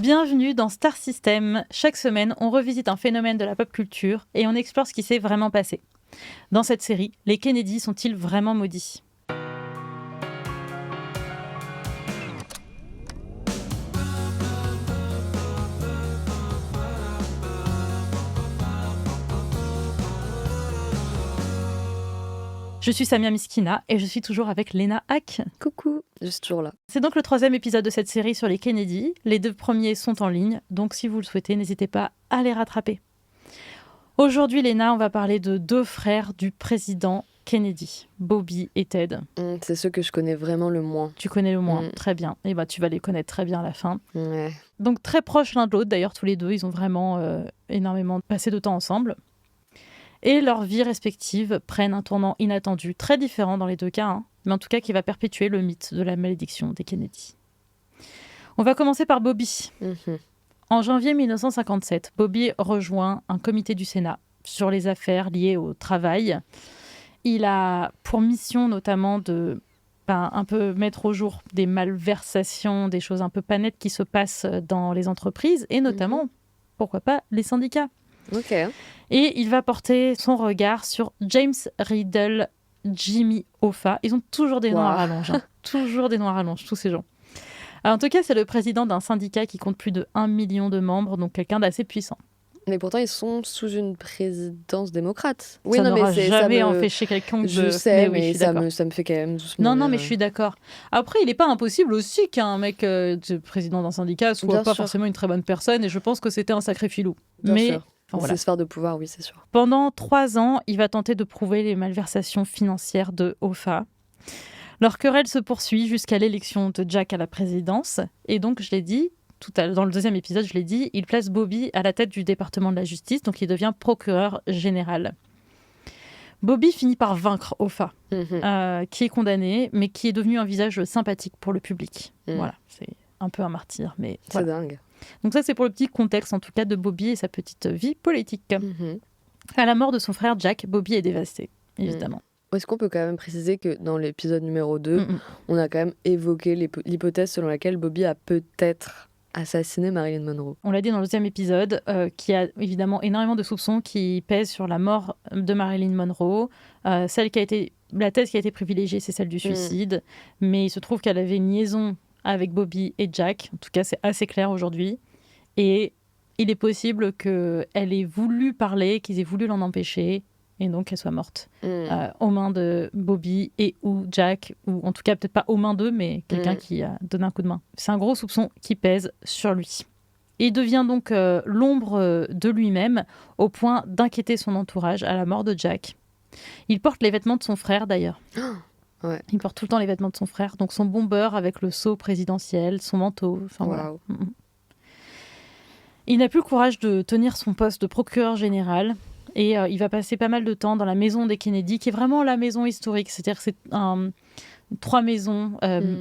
Bienvenue dans Star System. Chaque semaine, on revisite un phénomène de la pop culture et on explore ce qui s'est vraiment passé. Dans cette série, les Kennedy sont-ils vraiment maudits ? Je suis Samia Miskina et je suis toujours avec Léna Hack. Coucou, je suis toujours là. C'est donc le 3e épisode de cette série sur les Kennedy. Les 2 premiers sont en ligne, donc si vous le souhaitez, n'hésitez pas à les rattraper. Aujourd'hui, Léna, on va parler de 2 frères du président Kennedy, Bobby et Ted. C'est ceux que je connais vraiment le moins. Tu connais le moins, très bien. Et tu vas les connaître très bien à la fin. Ouais. Donc très proches l'un de l'autre, d'ailleurs tous les 2, ils ont vraiment énormément passé de temps ensemble. Et leurs vies respectives prennent un tournant inattendu, très différent dans les 2 cas, mais en tout cas qui va perpétuer le mythe de la malédiction des Kennedy. On va commencer par Bobby. En janvier 1957, Bobby rejoint un comité du Sénat sur les affaires liées au travail. Il a pour mission notamment de un peu mettre au jour des malversations, des choses un peu pas nettes qui se passent dans les entreprises, et notamment, pourquoi pas, les syndicats. Ok. Et il va porter son regard sur James Riddle, Jimmy Hoffa. Ils ont toujours des noms à rallonge. Toujours des noms à rallonge, tous ces gens. Alors, en tout cas, c'est le président d'un syndicat qui compte plus de 1 million de membres, donc quelqu'un d'assez puissant. Mais pourtant, ils sont sous une présidence démocrate. Oui, ça n'aura jamais empêché quelqu'un de... Je sais, mais ça me fait quand même doucement... Non, mais je suis d'accord. Après, il n'est pas impossible aussi qu'un mec président d'un syndicat soit pas forcément une très bonne personne, et je pense que c'était un sacré filou. Bien mais sûr. Ces sphères de pouvoir, oui, c'est sûr. Pendant 3 ans, il va tenter de prouver les malversations financières de Hoffa. Leur querelle se poursuit jusqu'à l'élection de Jack à la présidence. Et donc, je l'ai dit, dans le 2e épisode, je l'ai dit, il place Bobby à la tête du département de la justice, donc il devient procureur général. Bobby finit par vaincre Hoffa, qui est condamné, mais qui est devenu un visage sympathique pour le public. Voilà, c'est un peu un martyr, mais c'est dingue. Donc ça, c'est pour le petit contexte, en tout cas, de Bobby et sa petite vie politique. À la mort de son frère Jack, Bobby est dévasté, évidemment. Est-ce qu'on peut quand même préciser que dans l'épisode numéro 2, on a quand même évoqué l'hypothèse selon laquelle Bobby a peut-être assassiné Marilyn Monroe. On l'a dit dans le 2e épisode, qu'il y a évidemment énormément de soupçons qui pèsent sur la mort de Marilyn Monroe. La thèse qui a été privilégiée, c'est celle du suicide. Mais il se trouve qu'elle avait une liaison avec Bobby et Jack. En tout cas, c'est assez clair aujourd'hui. Et il est possible qu'elle ait voulu parler, qu'ils aient voulu l'en empêcher, et donc qu'elle soit morte aux mains de Bobby et ou Jack, ou en tout cas peut-être pas aux mains d'eux, mais quelqu'un qui a donné un coup de main. C'est un gros soupçon qui pèse sur lui. Il devient donc l'ombre de lui-même, au point d'inquiéter son entourage à la mort de Jack. Il porte les vêtements de son frère d'ailleurs. Ouais. Il porte tout le temps les vêtements de son frère, donc son bomber avec le sceau présidentiel, son manteau, voilà. Il n'a plus le courage de tenir son poste de procureur général et il va passer pas mal de temps dans la maison des Kennedy, qui est vraiment la maison historique, c'est-à-dire que c'est 3 maisons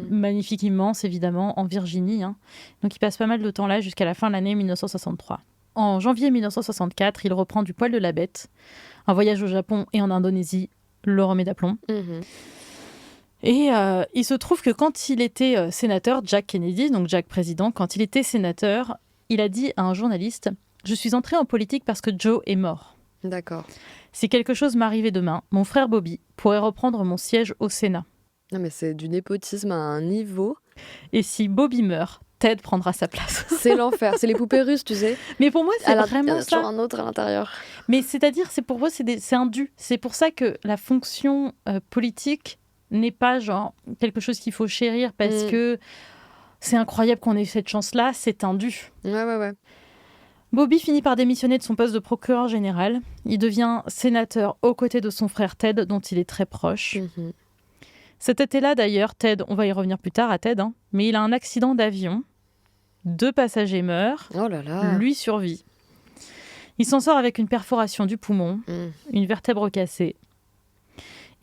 magnifiques, immenses évidemment, en Virginie. Donc il passe pas mal de temps là jusqu'à la fin de l'année 1963. En janvier 1964, il reprend du poil de la bête. Un voyage au Japon et en Indonésie le remet d'aplomb. Et il se trouve que quand il était sénateur, Jack Kennedy, donc Jack président, quand il était sénateur, il a dit à un journaliste « Je suis entré en politique parce que Joe est mort. D'accord. Si quelque chose m'arrivait demain, mon frère Bobby pourrait reprendre mon siège au Sénat. Non, mais c'est du népotisme à un niveau. Et si Bobby meurt, Ted prendra sa place. » C'est l'enfer, c'est les poupées russes, tu sais. Mais pour moi, c'est vraiment ça. Un autre à l'intérieur. Mais c'est-à-dire, pour moi, c'est un dû. C'est pour ça que la fonction politique n'est pas genre quelque chose qu'il faut chérir parce que c'est incroyable qu'on ait cette chance-là, c'est un dû. Ouais. Bobby finit par démissionner de son poste de procureur général. Il devient sénateur aux côtés de son frère Ted, dont il est très proche. Cet été-là, d'ailleurs, Ted, on va y revenir plus tard à Ted, mais il a un accident d'avion. 2 passagers meurent. Oh là là. Lui survit. Il s'en sort avec une perforation du poumon, une vertèbre cassée.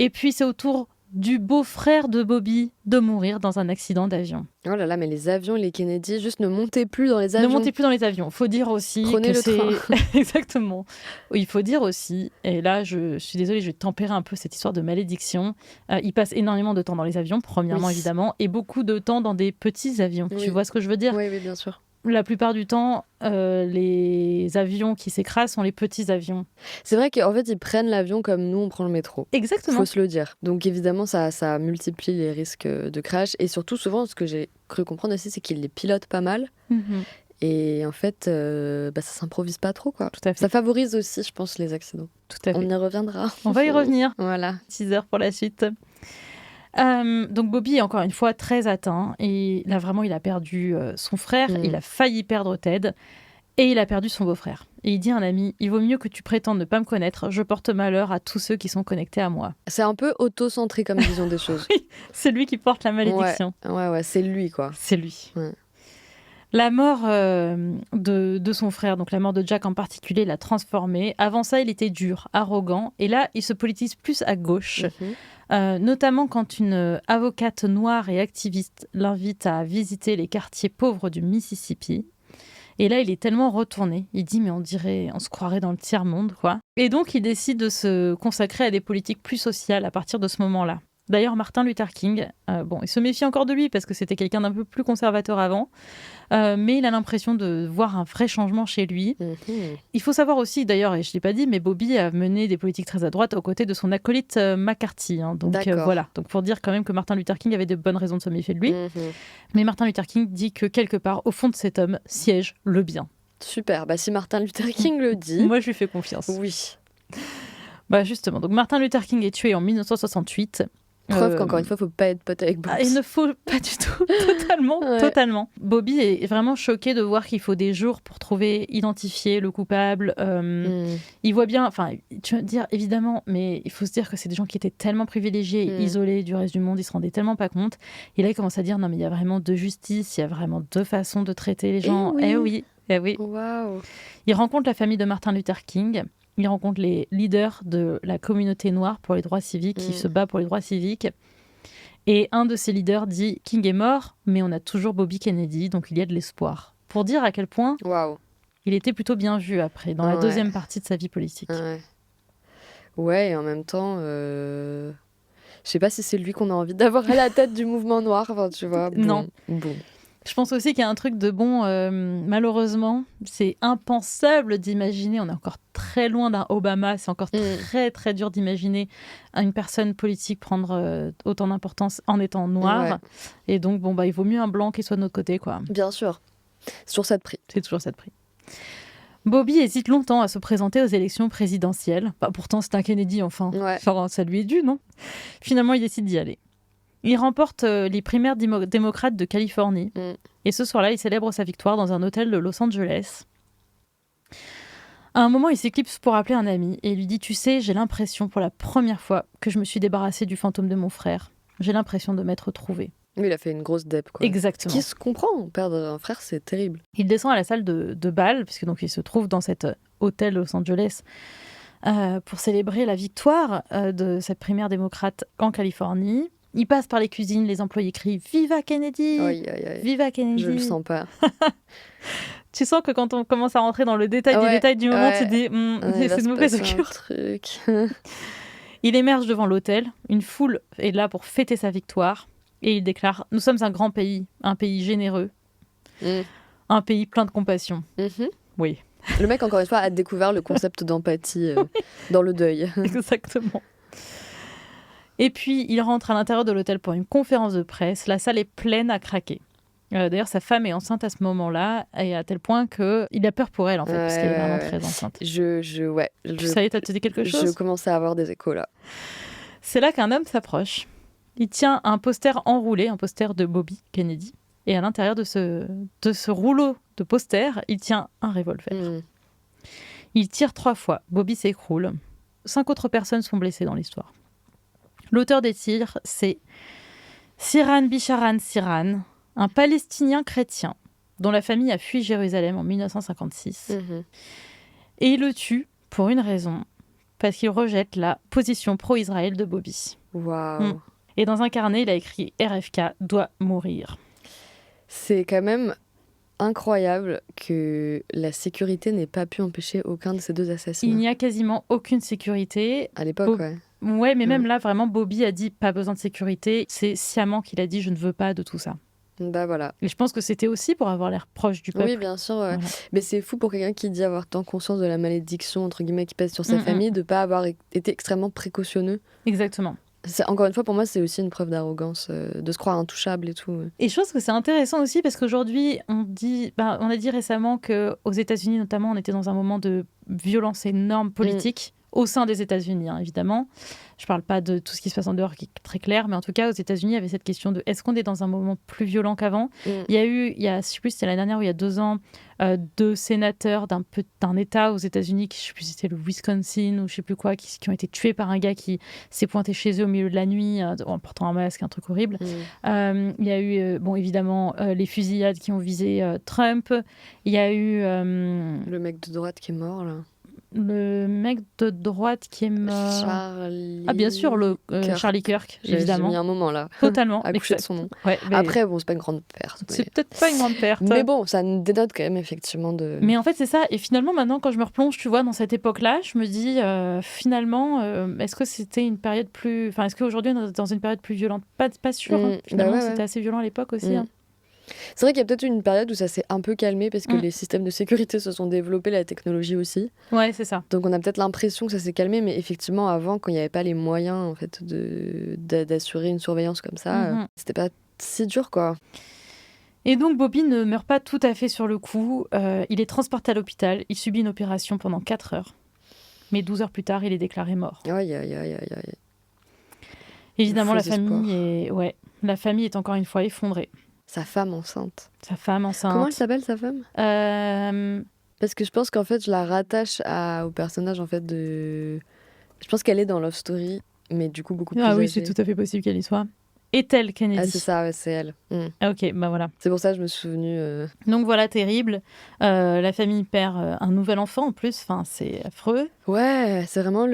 Et puis, c'est au tour du beau-frère de Bobby de mourir dans un accident d'avion. Oh là là, mais les avions, les Kennedy, juste ne montez plus dans les avions. Ne montez plus dans les avions. Faut dire aussi Prenez que le train. Exactement. Il faut dire aussi, et là je suis désolée, je vais tempérer un peu cette histoire de malédiction. Il passe énormément de temps dans les avions, premièrement évidemment, et beaucoup de temps dans des petits avions. Tu vois ce que je veux dire ? Oui, bien sûr. la plupart du temps, les avions qui s'écrasent sont les petits avions. C'est vrai qu'en fait, ils prennent l'avion comme nous, on prend le métro. Exactement. Faut se le dire. Donc évidemment, ça multiplie les risques de crash. Et surtout, souvent, ce que j'ai cru comprendre aussi, c'est qu'ils les pilotent pas mal. Et en fait, ça s'improvise pas trop, quoi. Tout à fait. Ça favorise aussi, je pense, les accidents. Tout à fait. On y reviendra. On va y revenir. Voilà. Teaser pour la suite. Donc Bobby est encore une fois très atteint. Et là, vraiment, il a perdu son frère. Il a failli perdre Ted. Et il a perdu son beau-frère. Et il dit à un ami, il vaut mieux que tu prétendes ne pas me connaître. Je porte malheur à tous ceux qui sont connectés à moi. C'est un peu auto-centré comme vision des choses. Oui, c'est lui qui porte la malédiction. Ouais, c'est lui, quoi. C'est lui. Ouais. La mort de son frère, donc la mort de Jack en particulier, l'a transformé. Avant ça, il était dur, arrogant. Et là, il se politise plus à gauche. Notamment quand une avocate noire et activiste l'invite à visiter les quartiers pauvres du Mississippi. Et là, il est tellement retourné. Il dit, mais on se croirait dans le tiers-monde, quoi. Et donc, il décide de se consacrer à des politiques plus sociales à partir de ce moment-là. D'ailleurs, Martin Luther King, il se méfie encore de lui parce que c'était quelqu'un d'un peu plus conservateur avant, mais il a l'impression de voir un vrai changement chez lui. Il faut savoir aussi, d'ailleurs, et je ne l'ai pas dit, mais Bobby a mené des politiques très à droite aux côtés de son acolyte McCarthy. Donc voilà, donc pour dire quand même que Martin Luther King avait de bonnes raisons de se méfier de lui. Mais Martin Luther King dit que quelque part, au fond de cet homme, siège le bien. Super, si Martin Luther King le dit... Moi, je lui fais confiance. Oui. Justement, donc Martin Luther King est tué en 1968. Preuve qu'encore une fois, il ne faut pas être pote avec Bobby. Il ne faut pas du tout, totalement. Bobby est vraiment choqué de voir qu'il faut des jours pour identifier le coupable. Il voit bien, tu vas dire évidemment, mais il faut se dire que c'est des gens qui étaient tellement privilégiés et isolés du reste du monde, ils se rendaient tellement pas compte. Et là, il commence à dire non, mais il y a vraiment deux justices, il y a vraiment deux façons de traiter les gens. Eh oui. Wow. Il rencontre la famille de Martin Luther King. Il rencontre les leaders de la communauté noire pour les droits civiques qui se bat pour les droits civiques. Et un de ces leaders dit « King est mort, mais on a toujours Bobby Kennedy, donc il y a de l'espoir ». Pour dire à quel point il était plutôt bien vu après, dans la deuxième partie de sa vie politique. Ouais, et en même temps, je sais pas si c'est lui qu'on a envie d'avoir à la tête du mouvement noir, tu vois. Non. Je pense aussi qu'il y a un truc de malheureusement, c'est impensable d'imaginer, on est encore très loin d'un Obama, c'est encore très très dur d'imaginer une personne politique prendre autant d'importance en étant noire. Et donc, il vaut mieux un blanc qui soit de notre côté, quoi. Bien sûr. C'est toujours ça de prix. C'est toujours ça de prix. Bobby hésite longtemps à se présenter aux élections présidentielles. Pourtant, c'est un Kennedy, enfin. Ça lui est dû, non ? Finalement, il décide d'y aller. Il remporte les primaires démocrates de Californie. Et ce soir-là, il célèbre sa victoire dans un hôtel de Los Angeles. À un moment, il s'éclipse pour appeler un ami et il lui dit « Tu sais, j'ai l'impression pour la première fois que je me suis débarrassé du fantôme de mon frère. J'ai l'impression de m'être trouvé. » Oui, il a fait une grosse dep, quoi. Exactement. Qui se comprend, perdre un frère, c'est terrible. Il descend à la salle de bal, puisque donc il se trouve dans cet hôtel de Los Angeles, pour célébrer la victoire de cette primaire démocrate en Californie. Il passe par les cuisines, les employés crient « Viva Kennedy !» Viva Kennedy. Je le sens pas. Tu sens que quand on commence à rentrer dans le détail des détails du moment, tu te dis c'est une mauvaise augure. Il émerge devant l'hôtel. Une foule est là pour fêter sa victoire. Et il déclare « Nous sommes un grand pays, un pays généreux, un pays plein de compassion. » Oui. Le mec, encore une fois, a découvert le concept d'empathie dans le deuil. Exactement. Et puis, il rentre à l'intérieur de l'hôtel pour une conférence de presse. La salle est pleine à craquer. D'ailleurs, sa femme est enceinte à ce moment-là, et à tel point qu'il a peur pour elle, en fait, parce qu'elle est vraiment très enceinte. Ça y est, t'as te dit quelque chose ? Je commence à avoir des échos, là. C'est là qu'un homme s'approche. Il tient un poster enroulé, un poster de Bobby Kennedy. Et à l'intérieur de ce rouleau de poster, il tient un revolver. Il tire 3 fois. Bobby s'écroule. 5 autres personnes sont blessées dans l'histoire. L'auteur des tirs, c'est Siran Bisharan Siran, un Palestinien chrétien dont la famille a fui Jérusalem en 1956. Et il le tue pour une raison, parce qu'il rejette la position pro-Israël de Bobby. Waouh. Et dans un carnet, il a écrit « RFK doit mourir ». C'est quand même incroyable que la sécurité n'ait pas pu empêcher aucun de ces deux assassinats. Il n'y a quasiment aucune sécurité. À l'époque, Ouais, mais même là, vraiment, Bobby a dit « pas besoin de sécurité ». C'est sciemment qu'il a dit « je ne veux pas de tout ça ». Bah voilà. Et je pense que c'était aussi pour avoir l'air proche du peuple. Oui, bien sûr. Voilà. Mais c'est fou pour quelqu'un qui dit avoir tant conscience de la malédiction, entre guillemets, qui pèse sur sa famille, de ne pas avoir été extrêmement précautionneux. Exactement. Encore une fois, pour moi, c'est aussi une preuve d'arrogance, de se croire intouchable et tout. Et je pense que c'est intéressant aussi parce qu'aujourd'hui, on a dit récemment qu'aux États-Unis, notamment, on était dans un moment de violence énorme politique. Au sein des États-Unis, hein, évidemment. Je ne parle pas de tout ce qui se passe en dehors, qui est très clair, mais en tout cas, aux États-Unis, il y avait cette question de est-ce qu'on est dans un moment plus violent qu'avant ? Il y a eu, je ne sais plus si c'était l'année dernière ou il y a 2 ans, 2 sénateurs d'un État aux États-Unis, je ne sais plus si c'était le Wisconsin ou je ne sais plus quoi, qui ont été tués par un gars qui s'est pointé chez eux au milieu de la nuit en portant un masque, un truc horrible. Il y a eu, évidemment, les fusillades qui ont visé Trump. Il y a eu... Le mec de droite qui est mort, là. Le mec de droite qui est mort. Charlie... Ah, bien sûr, Charlie Kirk, évidemment. J'ai mis un moment, là. Totalement. À coucher de son nom. Ouais, Après, bon, c'est pas une grande perte. C'est peut-être pas une grande perte. Mais bon, ça nous dénote quand même, effectivement, de... Mais en fait, c'est ça. Et finalement, maintenant, quand je me replonge, tu vois, dans cette époque-là, je me dis, finalement, est-ce que c'était une période plus... Enfin, est-ce qu'aujourd'hui, on est dans une période plus violente ? Pas sûr. Hein. Finalement, c'était assez violent à l'époque aussi. Hein. C'est vrai qu'il y a peut-être une période où ça s'est un peu calmé parce que les systèmes de sécurité se sont développés, la technologie aussi. Ouais, c'est ça. Donc on a peut-être l'impression que ça s'est calmé, mais effectivement avant, quand il n'y avait pas les moyens en fait d'assurer une surveillance comme ça, c'était pas si dur quoi. Et donc Bobby ne meurt pas tout à fait sur le coup. Il est transporté à l'hôpital. Il subit une opération pendant 4 heures. Mais 12 heures plus tard, il est déclaré mort. Aïe. Évidemment, la famille est encore une fois effondrée. Sa femme enceinte. Comment elle s'appelle, sa femme Parce que je pense qu'en fait, je la rattache au personnage en fait de... Je pense qu'elle est dans Love Story, mais du coup beaucoup plus âgée. Ah oui, c'est tout à fait possible qu'elle y soit. Ethel Kennedy. Ah c'est ça, ouais, c'est elle. Ah, ok, bah voilà. C'est pour ça que je me suis souvenue. Donc voilà, terrible. La famille perd un nouvel enfant en plus, enfin, c'est affreux. Ouais, c'est vraiment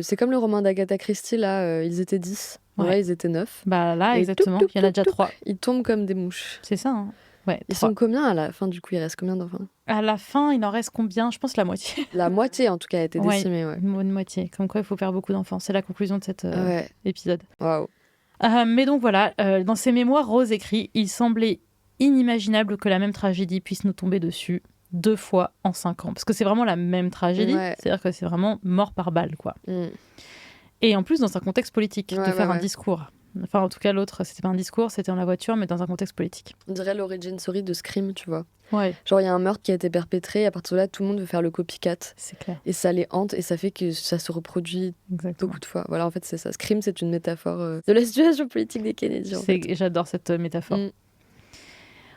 C'est comme le roman d'Agatha Christie, là, ils étaient 10. Ouais, ils étaient 9. Bah là, exactement, il y en a déjà 3. Ils tombent comme des mouches. C'est ça, hein. Ouais, ils sont combien à la fin, du coup? Il reste combien d'enfants? À la fin, il en reste combien? Je pense la moitié. La moitié, en tout cas, a été décimée, ouais. Une moitié. Comme quoi, il faut perdre beaucoup d'enfants. C'est la conclusion de cet épisode. Waouh. Mais donc voilà, dans ses mémoires, Rose écrit « Il semblait inimaginable que la même tragédie puisse nous tomber dessus 2 fois en 5 ans. » Parce que c'est vraiment la même tragédie. Ouais. C'est-à-dire que c'est vraiment mort par balle, quoi. Et en plus, dans un contexte politique, de faire un discours. Enfin, en tout cas, l'autre, c'était pas un discours, c'était dans la voiture, mais dans un contexte politique. On dirait l'origin story de Scream, tu vois. Ouais. Genre, il y a un meurtre qui a été perpétré, et à partir de là, tout le monde veut faire le copycat. C'est clair. Et ça les hante, et ça fait que ça se reproduit beaucoup de fois. Voilà, en fait, c'est ça. Scream, c'est une métaphore de la situation politique des Kennedy. J'adore cette métaphore.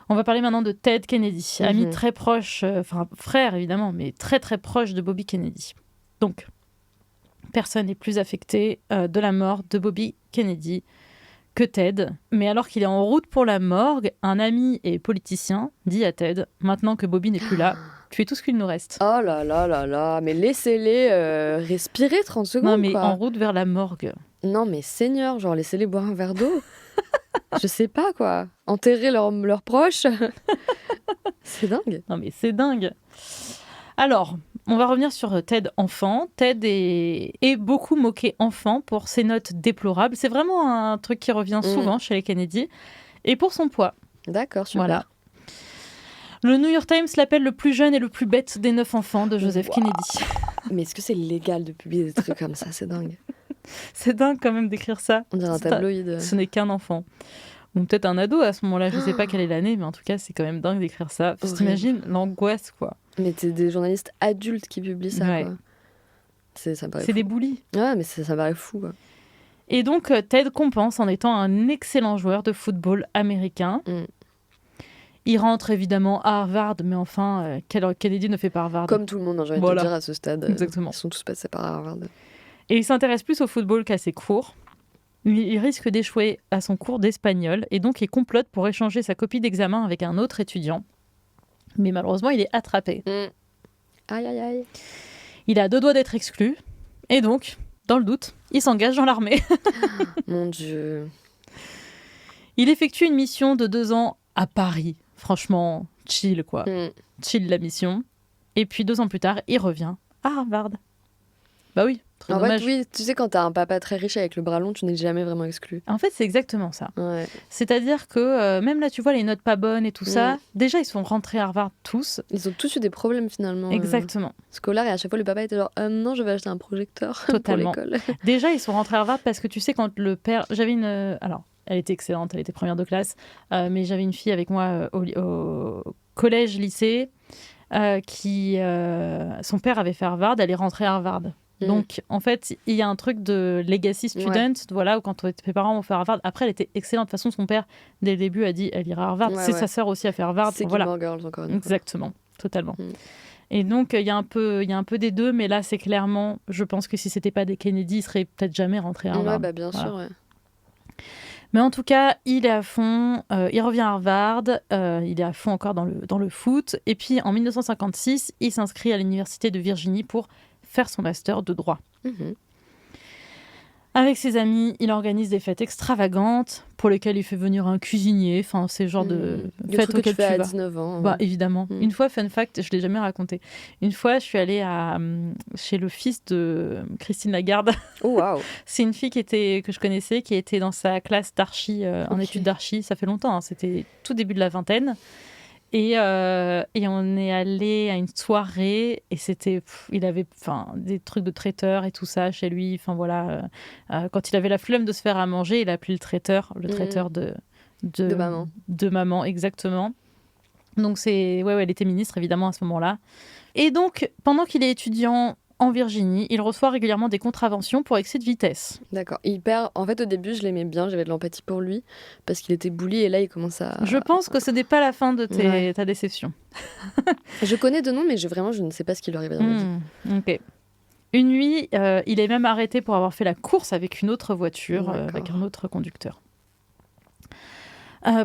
On va parler maintenant de Ted Kennedy, ami très proche, enfin frère évidemment, mais très très proche de Bobby Kennedy. Donc, personne n'est plus affecté de la mort de Bobby Kennedy que Ted. Mais alors qu'il est en route pour la morgue, un ami et politicien dit à Ted « Maintenant que Bobby n'est plus là, tu es tout ce qu'il nous reste. » Oh là là là là, mais laissez-les respirer 30 secondes. Non mais quoi. En route vers la morgue. Non mais Seigneur, genre laissez-les boire un verre d'eau. Je sais pas quoi. Enterrer leurs proches. C'est dingue. Non mais c'est dingue. Alors, on va revenir sur Ted enfant. Ted est beaucoup moqué enfant pour ses notes déplorables. C'est vraiment un truc qui revient souvent chez les Kennedy. Et pour son poids. D'accord, super. Voilà. Le New York Times l'appelle le plus jeune et le plus bête des 9 enfants de Joseph Kennedy. Mais est-ce que c'est légal de publier des trucs comme ça? C'est dingue. C'est dingue quand même d'écrire ça. On dirait un tabloïd. Ce n'est qu'un enfant. Ou peut-être un ado à ce moment-là, je ne sais pas quelle est l'année, mais en tout cas, c'est quand même dingue d'écrire ça. T'imagines l'angoisse, quoi. Mais c'est des journalistes adultes qui publient ça, quoi. C'est des bullies. Ouais, mais ça paraît fou, quoi. Et donc, Ted compense en étant un excellent joueur de football américain. Il rentre évidemment à Harvard, mais enfin, Kennedy ne fait pas Harvard. Comme tout le monde, j'ai envie de dire à ce stade. Exactement. Ils sont tous passés par Harvard. Et il s'intéresse plus au football qu'à ses cours. Il risque d'échouer à son cours d'espagnol et donc il complote pour échanger sa copie d'examen avec un autre étudiant. Mais malheureusement, il est attrapé. Aïe, aïe, aïe. Il a 2 doigts d'être exclu. Et donc, dans le doute, il s'engage dans l'armée. Mon Dieu. Il effectue une mission de 2 ans à Paris. Franchement, chill, quoi. Chill la mission. Et puis 2 ans plus tard, il revient à Harvard. Bah oui, très En dommage. fait, oui, tu sais, quand t'as un papa très riche avec le bras long, tu n'es jamais vraiment exclu. En fait, c'est exactement ça. Ouais. C'est-à-dire que même là, tu vois, les notes pas bonnes et tout ça, déjà, ils sont rentrés à Harvard tous. Ils ont tous eu des problèmes finalement. Exactement. Scolaires, et à chaque fois, le papa était genre non, je vais acheter un projecteur pour Totalement. l'école. Déjà, ils sont rentrés à Harvard parce que tu sais, quand le père. J'avais une. Alors, elle était excellente, elle était première de classe, mais j'avais une fille avec moi au collège, lycée, qui. Son père avait fait Harvard, elle est rentrée à Harvard. Donc, en fait, il y a un truc de legacy student, voilà, où quand tes parents ont fait Harvard, après, elle était excellente. De toute façon, son père, dès le début, a dit elle ira à Harvard. Sa sœur aussi a fait Harvard. C'est voilà. Gilmore Girls, encore une fois. Exactement, totalement. Et donc, il y a un peu des deux, mais là, c'est clairement, je pense que si c'était pas des Kennedy, ils seraient peut-être jamais rentrés à Harvard. Ouais, bah bien sûr, ouais. Mais en tout cas, il est à fond, il revient à Harvard, il est à fond encore dans le foot. Et puis, en 1956, il s'inscrit à l'université de Virginie pour faire son master de droit. Avec ses amis, il organise des fêtes extravagantes pour lesquelles il fait venir un cuisinier. Enfin, c'est le genre de fête auquel tu fais à vas. 19 ans. Bah, évidemment. Une fois, fun fact, je ne l'ai jamais raconté. Une fois, je suis allée chez le fils de Christine Lagarde. Oh, waouh. C'est une fille que je connaissais, qui était dans sa classe d'archi, en études d'archi. Ça fait longtemps, hein, c'était tout début de la vingtaine. Et on est allé à une soirée et il avait des trucs de traiteur et tout ça chez lui. Enfin voilà, quand il avait la flemme de se faire à manger, il a appelé le traiteur de maman. De maman, exactement. Donc elle était ministre évidemment à ce moment-là. Et donc pendant qu'il est étudiant en Virginie, il reçoit régulièrement des contraventions pour excès de vitesse. D'accord. En fait, au début, je l'aimais bien, j'avais de l'empathie pour lui, parce qu'il était bully, et là, il commence à... Je pense que ce n'est pas la fin de ta déception. Je connais de nom, mais je ne sais pas ce qui lui arrive dans la vie. Ok. Une nuit, il est même arrêté pour avoir fait la course avec une autre voiture, avec un autre conducteur.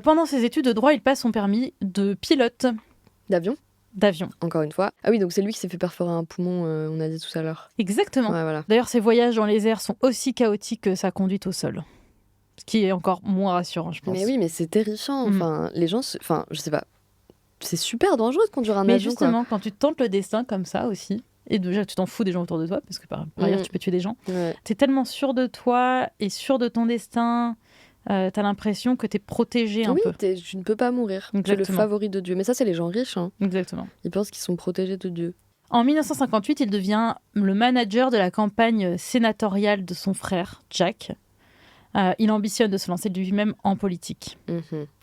Pendant ses études de droit, il passe son permis de pilote. D'avion ? D'avion. Encore une fois. Ah oui, donc c'est lui qui s'est fait perforer un poumon, on a dit tout à l'heure. Exactement. Ouais, voilà. D'ailleurs, ses voyages dans les airs sont aussi chaotiques que sa conduite au sol. Ce qui est encore moins rassurant, je pense. Mais oui, mais c'est terrifiant. Enfin, les gens... Enfin, je sais pas. C'est super dangereux de conduire un avion, mais justement, quand tu tentes le destin comme ça aussi, et déjà tu t'en fous des gens autour de toi, parce que par ailleurs tu peux tuer des gens, t'es tellement sûr de toi et sûr de ton destin... t'as l'impression que t'es protégé un peu. Oui, tu ne peux pas mourir. Tu es le favori de Dieu. Mais ça, c'est les gens riches. Hein. Exactement. Ils pensent qu'ils sont protégés de Dieu. En 1958, il devient le manager de la campagne sénatoriale de son frère, Jack. Il ambitionne de se lancer lui-même en politique.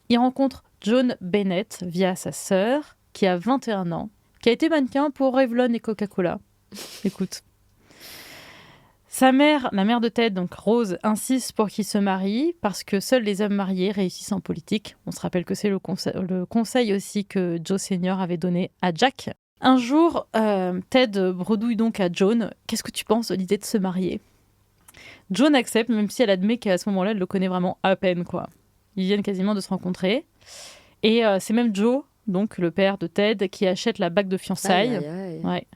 Il rencontre John Bennett via sa sœur, qui a 21 ans, qui a été mannequin pour Revlon et Coca-Cola. Écoute. Sa mère, la mère de Ted, donc Rose, insiste pour qu'il se marie parce que seuls les hommes mariés réussissent en politique. On se rappelle que c'est le conseil aussi que Joe Senior avait donné à Jack. Un jour, Ted bredouille donc à Joan « Qu'est-ce que tu penses de l'idée de se marier ?» Joan accepte, même si elle admet qu'à ce moment-là, elle le connaît vraiment à peine, quoi. Ils viennent quasiment de se rencontrer. Et c'est même Joe, donc le père de Ted, qui achète la bague de fiançailles. Ouais.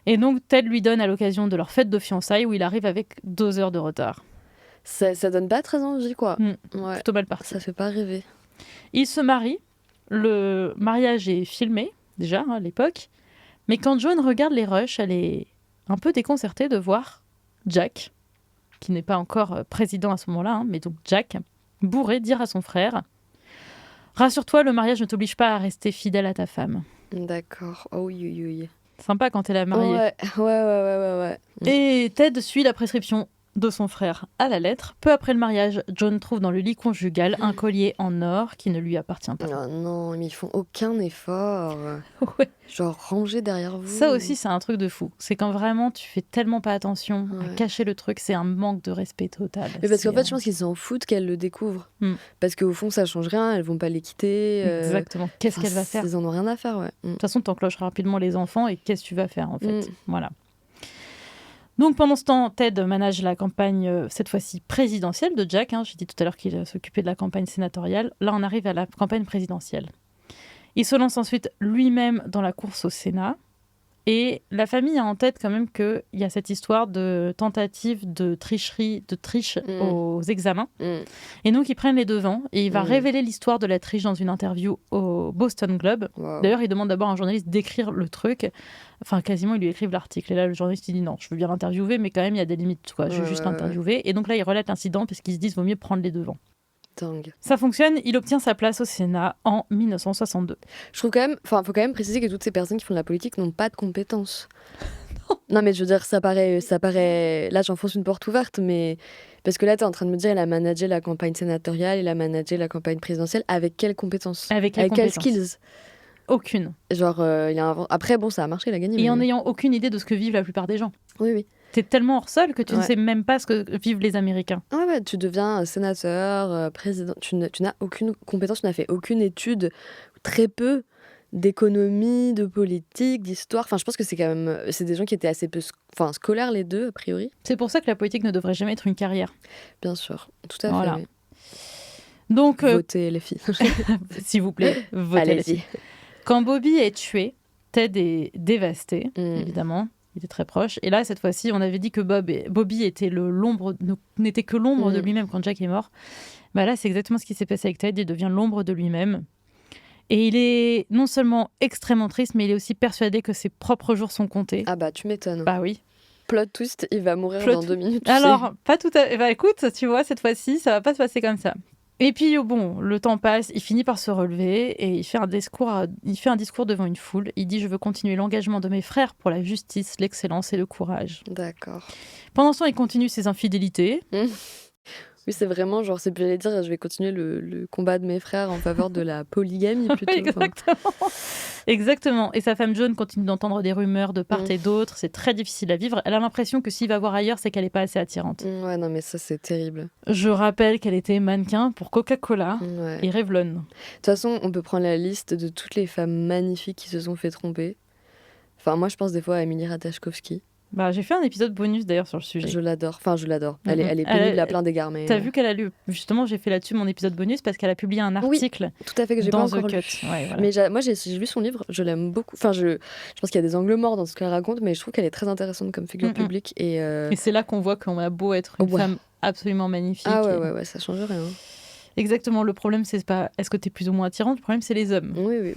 Et donc, Ted lui donne à l'occasion de leur fête de fiançailles où il arrive avec 2 heures de retard. Ça donne pas très envie, quoi. Plutôt mal parti. Ça fait pas rêver. Ils se marient. Le mariage est filmé, déjà, à l'époque. Mais quand Joan regarde les rushs, elle est un peu déconcertée de voir Jack, qui n'est pas encore président à ce moment-là, mais donc Jack, bourré, dire à son frère « Rassure-toi, le mariage ne t'oblige pas à rester fidèle à ta femme. » D'accord. Oh oui, oui, oui. Sympa quand elle est mariée. Ouais. Et Ted suit la prescription de son frère à la lettre. Peu après le mariage, John trouve dans le lit conjugal un collier en or qui ne lui appartient pas. Oh non, mais ils font aucun effort. Ouais. Genre rangé derrière vous. Ça aussi, c'est un truc de fou. C'est quand vraiment tu fais tellement pas attention à cacher le truc, c'est un manque de respect total. Mais parce qu'en fait, je pense qu'ils s'en foutent qu'elle le découvre. Parce qu'au fond, ça change rien, elles vont pas les quitter. Exactement. Qu'est-ce qu'elle va faire ? Ils en ont rien à faire, ouais. De toute façon, t'enclenches rapidement les enfants et qu'est-ce que tu vas faire en fait ? Voilà. Donc pendant ce temps, Ted manage la campagne, cette fois-ci présidentielle de Jack. J'ai dit tout à l'heure qu'il s'occupait de la campagne sénatoriale. Là, on arrive à la campagne présidentielle. Il se lance ensuite lui-même dans la course au Sénat. Et la famille a en tête quand même qu'il y a cette histoire de tentative de triche aux examens. Et donc, ils prennent les devants et il va révéler l'histoire de la triche dans une interview au Boston Globe. Wow. D'ailleurs, il demande d'abord à un journaliste d'écrire le truc. Enfin, quasiment, ils lui écrivent l'article. Et là, le journaliste, il dit non, je veux bien l'interviewer, mais quand même, il y a des limites. Quoi. Je veux juste l'interviewer. Et donc là, il relate l'incident parce qu'ils se disent, vaut mieux prendre les devants. Dingue. Ça fonctionne, il obtient sa place au Sénat en 1962. Je trouve quand même, faut quand même préciser que toutes ces personnes qui font de la politique n'ont pas de compétences. Non, mais je veux dire, ça paraît. Là, j'enfonce une porte ouverte, mais parce que là, t'es en train de me dire, il a managé la campagne sénatoriale, il a managé la campagne présidentielle. Avec quelles compétences ? Avec quelles skills ? Aucune. Genre, après, bon, ça a marché, il a gagné. Et en n'ayant aucune idée de ce que vivent la plupart des gens. Oui. T'es tellement hors sol que tu ne sais même pas ce que vivent les Américains. Ouais, tu deviens sénateur, président. Tu n'as aucune compétence, tu n'as fait aucune étude, très peu d'économie, de politique, d'histoire. Enfin, je pense que c'est quand même... C'est des gens qui étaient assez peu scolaires, les deux, a priori. C'est pour ça que la politique ne devrait jamais être une carrière. Bien sûr, tout à fait. Oui. Donc, votez les filles. S'il vous plaît, votez les filles. Quand Bobby est tué, Ted est dévasté, évidemment. Il était très proche. Et là, cette fois-ci, on avait dit que Bobby n'était que l'ombre de lui-même quand Jack est mort. Bah là, c'est exactement ce qui s'est passé avec Ted. Il devient l'ombre de lui-même. Et il est non seulement extrêmement triste, mais il est aussi persuadé que ses propres jours sont comptés. Ah bah, tu m'étonnes. Bah oui. Plot twist, il va mourir dans 2 minutes. Alors, pas tout à fait. Bah écoute, tu vois, cette fois-ci, ça va pas se passer comme ça. Et puis, bon, le temps passe, il finit par se relever et il fait un discours devant une foule. Il dit « Je veux continuer l'engagement de mes frères pour la justice, l'excellence et le courage. » D'accord. Pendant ce temps, il continue ses infidélités. Oui, c'est vraiment genre, j'allais dire, je vais continuer le combat de mes frères en faveur de la polygamie plutôt. Exactement. Et sa femme Joan continue d'entendre des rumeurs de part et d'autre. C'est très difficile à vivre. Elle a l'impression que s'il va voir ailleurs, c'est qu'elle n'est pas assez attirante. Ouais, non, mais ça, c'est terrible. Je rappelle qu'elle était mannequin pour Coca-Cola et Revlon. De toute façon, on peut prendre la liste de toutes les femmes magnifiques qui se sont fait tromper. Enfin, moi, je pense des fois à Emily Ratajkowski. Bah, j'ai fait un épisode bonus d'ailleurs sur le sujet. Je l'adore. Elle est pénible à plein d'égards. Mais... T'as vu qu'elle a lu... Justement, j'ai fait là-dessus mon épisode bonus parce qu'elle a publié un article tout à fait, que j'ai dans pas encore The lu. Cut. Ouais, voilà. Mais moi, j'ai lu son livre, je l'aime beaucoup. Enfin, je pense qu'il y a des angles morts dans ce qu'elle raconte, mais je trouve qu'elle est très intéressante comme figure publique. Et c'est là qu'on voit qu'on a beau être une femme absolument magnifique. Ah ouais, ça change rien. Exactement, le problème, c'est pas est-ce que t'es plus ou moins attirante, le problème, c'est les hommes. Oui.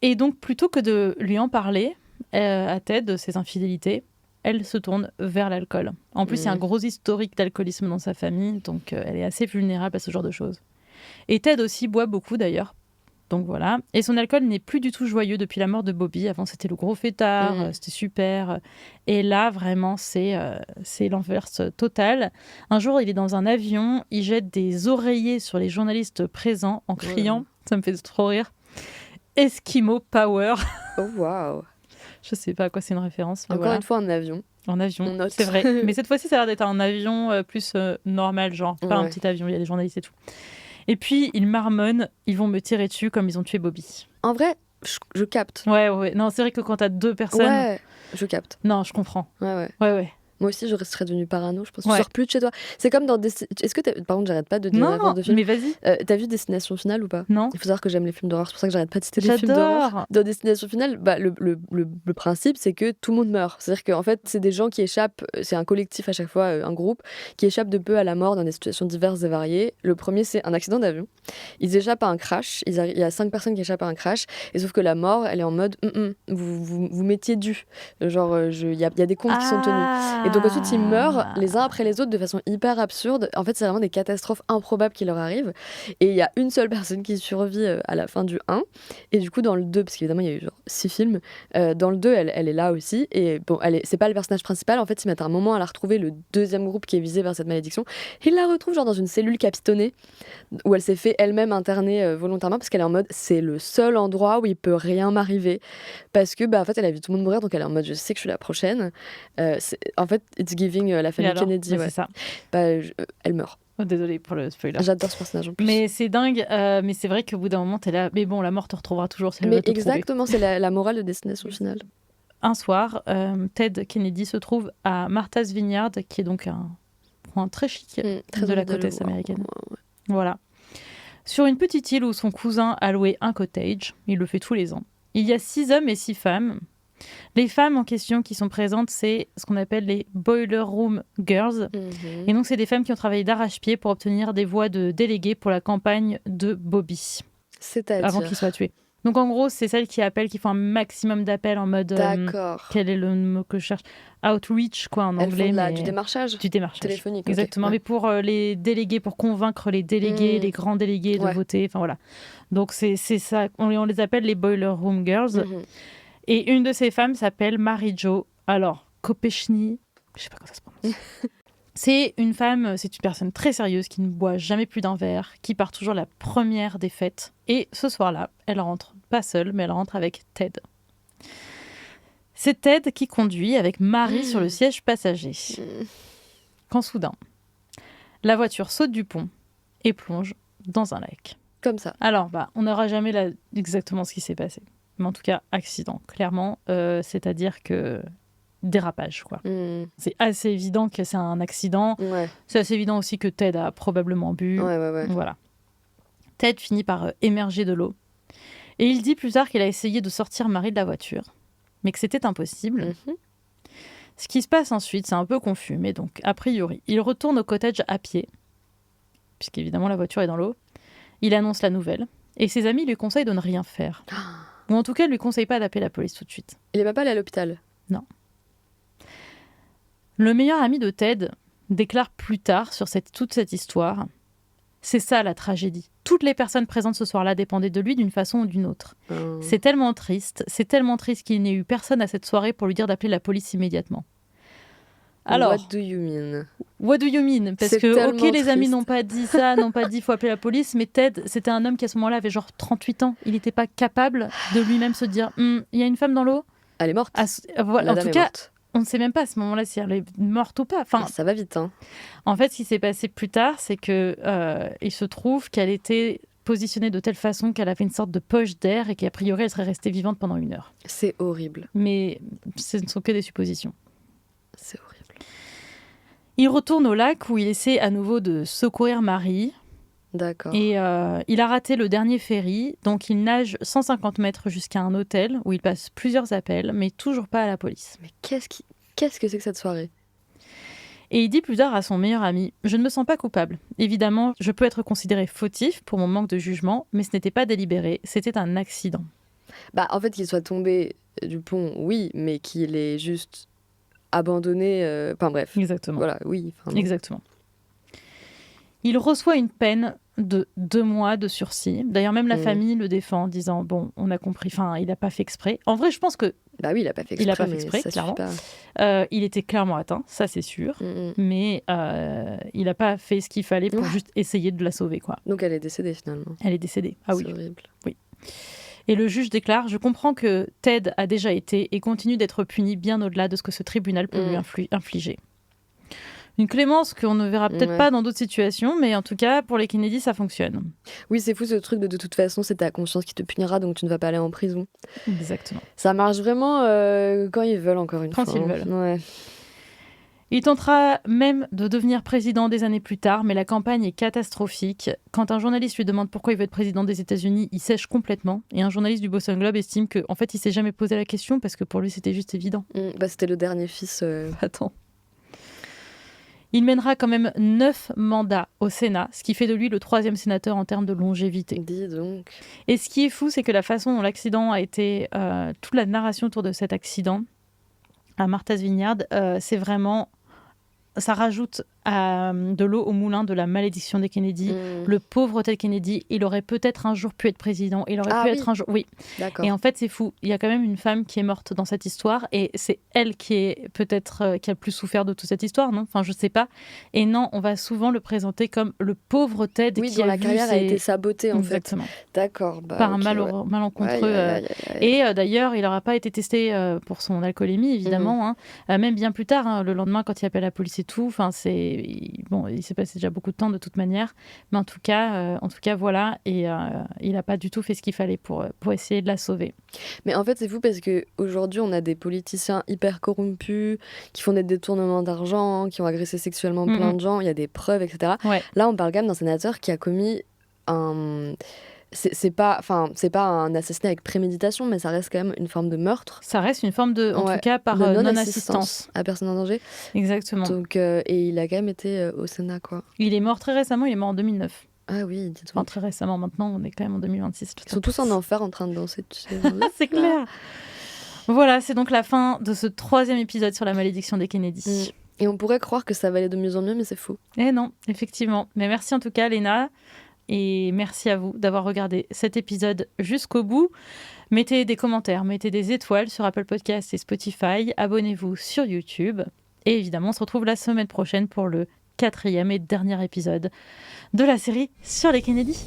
Et donc, plutôt que de lui en parler... à Ted de ses infidélités, elle se tourne vers l'alcool. En plus, il y a un gros historique d'alcoolisme dans sa famille, donc elle est assez vulnérable à ce genre de choses. Et Ted aussi boit beaucoup d'ailleurs. Donc voilà. Et son alcool n'est plus du tout joyeux depuis la mort de Bobby. Avant, c'était le gros fêtard, c'était super. Et là, vraiment, c'est l'inverse total. Un jour, il est dans un avion, il jette des oreillers sur les journalistes présents en criant, ça me fait trop rire, « Eskimo Power ». Oh, waouh. Je sais pas à quoi c'est une référence. Encore une fois, en avion. En avion, c'est vrai. Mais cette fois-ci, ça a l'air d'être un avion plus normal, genre pas un petit avion, il y a des journalistes et tout. Et puis, ils marmonnent, ils vont me tirer dessus comme ils ont tué Bobby. En vrai, je capte. Ouais. Non, c'est vrai que quand t'as 2 personnes... Ouais, je capte. Non, je comprends. Ouais. Moi aussi, je serais devenue parano, je pense. Tu sors plus de chez toi. C'est comme dans... Est-ce que par contre, j'arrête pas de dire non, de film. Mais vas-y. T'as vu Destination Finale ou pas? Non. Il faut savoir que j'aime les films d'horreur, c'est pour ça que j'arrête pas de citer les films d'horreur. Dans Destination Finale, le principe, c'est que tout le monde meurt. C'est-à-dire qu'en fait, c'est des gens qui échappent, c'est un collectif à chaque fois, un groupe, qui échappe de peu à la mort dans des situations diverses et variées. Le premier, c'est un accident d'avion. Ils échappent à un crash. Il y a 5 personnes qui échappent à un crash. Et sauf que la mort, elle est en mode, vous mettiez dû. Genre, il y a des comptes qui sont tenus. Et donc ensuite, ils meurent les uns après les autres de façon hyper absurde. En fait, c'est vraiment des catastrophes improbables qui leur arrivent. Et il y a une seule personne qui survit à la fin du 1. Et du coup, dans le 2, parce qu'évidemment, il y a eu genre 6 films, dans le 2, elle est là aussi. Et bon, c'est pas le personnage principal. En fait, ils mettent un moment à la retrouver, le deuxième groupe qui est visé par cette malédiction. Ils la retrouvent genre dans une cellule capitonnée où elle s'est fait elle-même interner volontairement parce qu'elle est en mode, c'est le seul endroit où il peut rien m'arriver. Parce que, en fait, elle a vu tout le monde mourir, donc elle est en mode, je sais que je suis la prochaine. En fait, it's giving la famille Kennedy. C'est ça. Elle meurt. Oh, désolée pour le spoiler. J'adore ce personnage en plus. Mais c'est dingue, mais c'est vrai qu'au bout d'un moment, t'es là. Mais bon, la mort te retrouvera toujours. Mais exactement, c'est la morale de Destination Finale. Un soir, Ted Kennedy se trouve à Martha's Vineyard, qui est donc un point très chic de la côte est américaine. Ouais. Voilà. Sur une petite île où son cousin a loué un cottage, il le fait tous les ans. Il y a 6 hommes et 6 femmes. Les femmes en question qui sont présentes, c'est ce qu'on appelle les Boiler Room Girls. Et donc, c'est des femmes qui ont travaillé d'arrache-pied pour obtenir des voix de délégués pour la campagne de Bobby. C'est-à-dire avant qu'il soit tué. Donc, en gros, c'est celles qui appellent, qui font un maximum d'appels en mode... D'accord. Quel est le mot que je cherche ? Outreach, quoi, en anglais. Elles font du démarchage ? Du démarchage. Téléphonique. Exactement, okay. Mais pour les délégués, pour convaincre les délégués, les grands délégués de voter. Enfin, voilà. Donc, c'est ça. On les appelle les Boiler Room Girls. Et une de ces femmes s'appelle Mary Jo. Alors, Kopechny, je sais pas comment ça se prononce. C'est une femme, c'est une personne très sérieuse qui ne boit jamais plus d'un verre, qui part toujours la première des fêtes. Et ce soir-là, elle rentre pas seule, mais elle rentre avec Ted. C'est Ted qui conduit avec Mary sur le siège passager. Quand soudain, la voiture saute du pont et plonge dans un lac. Comme ça. Alors, on n'aura jamais exactement ce qui s'est passé. Mais en tout cas, accident, clairement. C'est-à-dire que dérapage, quoi. C'est assez évident que c'est un accident. Ouais. C'est assez évident aussi que Ted a probablement bu. Ouais. Voilà. Ted finit par émerger de l'eau. Et il dit plus tard qu'il a essayé de sortir Mary de la voiture, mais que c'était impossible. Ce qui se passe ensuite, c'est un peu confus, mais donc, a priori, il retourne au cottage à pied, puisqu'évidemment la voiture est dans l'eau. Il annonce la nouvelle, et ses amis lui conseillent de ne rien faire. Ou en tout cas, ne lui conseille pas d'appeler la police tout de suite. Il n'est pas allé à l'hôpital ? Non. Le meilleur ami de Ted déclare plus tard sur toute cette histoire, c'est ça la tragédie. Toutes les personnes présentes ce soir-là dépendaient de lui d'une façon ou d'une autre. C'est tellement triste qu'il n'ait eu personne à cette soirée pour lui dire d'appeler la police immédiatement. Alors, what do you mean ? What do you mean ? Parce que, ok, les amis n'ont pas dit ça, n'ont pas dit faut appeler la police, mais Ted, c'était un homme qui à ce moment-là avait genre 38 ans. Il n'était pas capable de lui-même se dire il y a une femme dans l'eau. Elle est morte. En tout cas, on ne sait même pas à ce moment-là si elle est morte ou pas. Enfin, ça va vite. En fait, ce qui s'est passé plus tard, c'est que il se trouve qu'elle était positionnée de telle façon qu'elle avait une sorte de poche d'air et qu'a priori, elle serait restée vivante pendant 1 heure. C'est horrible. Mais ce ne sont que des suppositions. C'est horrible. Il retourne au lac où il essaie à nouveau de secourir Mary. D'accord. Et il a raté le dernier ferry, donc il nage 150 mètres jusqu'à un hôtel où il passe plusieurs appels, mais toujours pas à la police. Mais qu'est-ce que c'est que cette soirée ? Et il dit plus tard à son meilleur ami « Je ne me sens pas coupable. Évidemment, je peux être considéré fautif pour mon manque de jugement, mais ce n'était pas délibéré, c'était un accident. » En fait, qu'il soit tombé du pont, oui, mais qu'il est juste abandonné... Enfin bref. Exactement. Voilà, oui. Exactement. Il reçoit une peine de 2 mois de sursis. D'ailleurs, même la famille le défend en disant « Bon, on a compris, enfin, il n'a pas fait exprès. » En vrai, je pense que... oui, il n'a pas fait exprès. Il n'a pas fait exprès, clairement. Il était clairement atteint, ça c'est sûr. Mais il n'a pas fait ce qu'il fallait pour juste essayer de la sauver, quoi. Donc elle est décédée, finalement. Elle est décédée, oui. C'est horrible. Oui. Et le juge déclare « Je comprends que Ted a déjà été et continue d'être puni bien au-delà de ce que ce tribunal peut lui infliger. » Une clémence qu'on ne verra peut-être pas dans d'autres situations, mais en tout cas, pour les Kennedy, ça fonctionne. Oui, c'est fou ce truc de toute façon, c'est ta conscience qui te punira, donc tu ne vas pas aller en prison. Exactement. Ça marche vraiment quand ils veulent, encore une fois. Quand ils veulent. Ouais. Il tentera même de devenir président des années plus tard, mais la campagne est catastrophique. Quand un journaliste lui demande pourquoi il veut être président des États-Unis, il sèche complètement. Et un journaliste du Boston Globe estime qu'en fait, il s'est jamais posé la question parce que pour lui, c'était juste évident. C'était le dernier fils. Attends. Il mènera quand même 9 mandats au Sénat, ce qui fait de lui le 3e sénateur en termes de longévité. Dis donc. Et ce qui est fou, c'est que la façon dont l'accident a été... toute la narration autour de cet accident à Martha's Vineyard, c'est vraiment... Ça rajoute de l'eau au moulin de la malédiction des Kennedy. Le pauvre Ted Kennedy, il aurait peut-être un jour pu être président. Il aurait pu être un jour... Oui. D'accord. Et en fait, c'est fou. Il y a quand même une femme qui est morte dans cette histoire et c'est elle qui est peut-être qui a le plus souffert de toute cette histoire, non ? Enfin, je sais pas. Et non, on va souvent le présenter comme le pauvre Ted qui dont la carrière a été sabotée, en Exactement. fait. D'accord. Par un malencontreux. Et d'ailleurs, il n'aura pas été testé pour son alcoolémie, évidemment. Même bien plus tard, le lendemain, quand il appelle la police et tout. Enfin, il s'est passé déjà beaucoup de temps de toute manière. Mais en tout cas voilà. Et il n'a pas du tout fait ce qu'il fallait pour essayer de la sauver. Mais en fait, c'est fou parce qu'aujourd'hui, on a des politiciens hyper corrompus qui font des détournements d'argent, qui ont agressé sexuellement plein de gens. Il y a des preuves, etc. Ouais. Là, on parle quand même d'un sénateur qui a commis c'est pas un assassinat avec préméditation, mais ça reste quand même une forme de meurtre. Ça reste une forme de, en tout cas, par non-assistance à personne en danger. Exactement. Donc, et il a quand même été au Sénat, quoi. Il est mort très récemment, il est mort en 2009. Ah oui, dites-moi. Enfin, très récemment, maintenant, on est quand même en 2026. Ils sont tous en enfer en train de danser, tu sais. C'est clair. Voilà, c'est donc la fin de ce 3e épisode sur la malédiction des Kennedy. Et on pourrait croire que ça va aller de mieux en mieux, mais c'est faux. Eh non, effectivement. Mais merci en tout cas, Léna. Et merci à vous d'avoir regardé cet épisode jusqu'au bout. Mettez des commentaires, mettez des étoiles sur Apple Podcasts et Spotify. Abonnez-vous sur YouTube. Et évidemment, on se retrouve la semaine prochaine pour le 4e et dernier épisode de la série sur les Kennedy.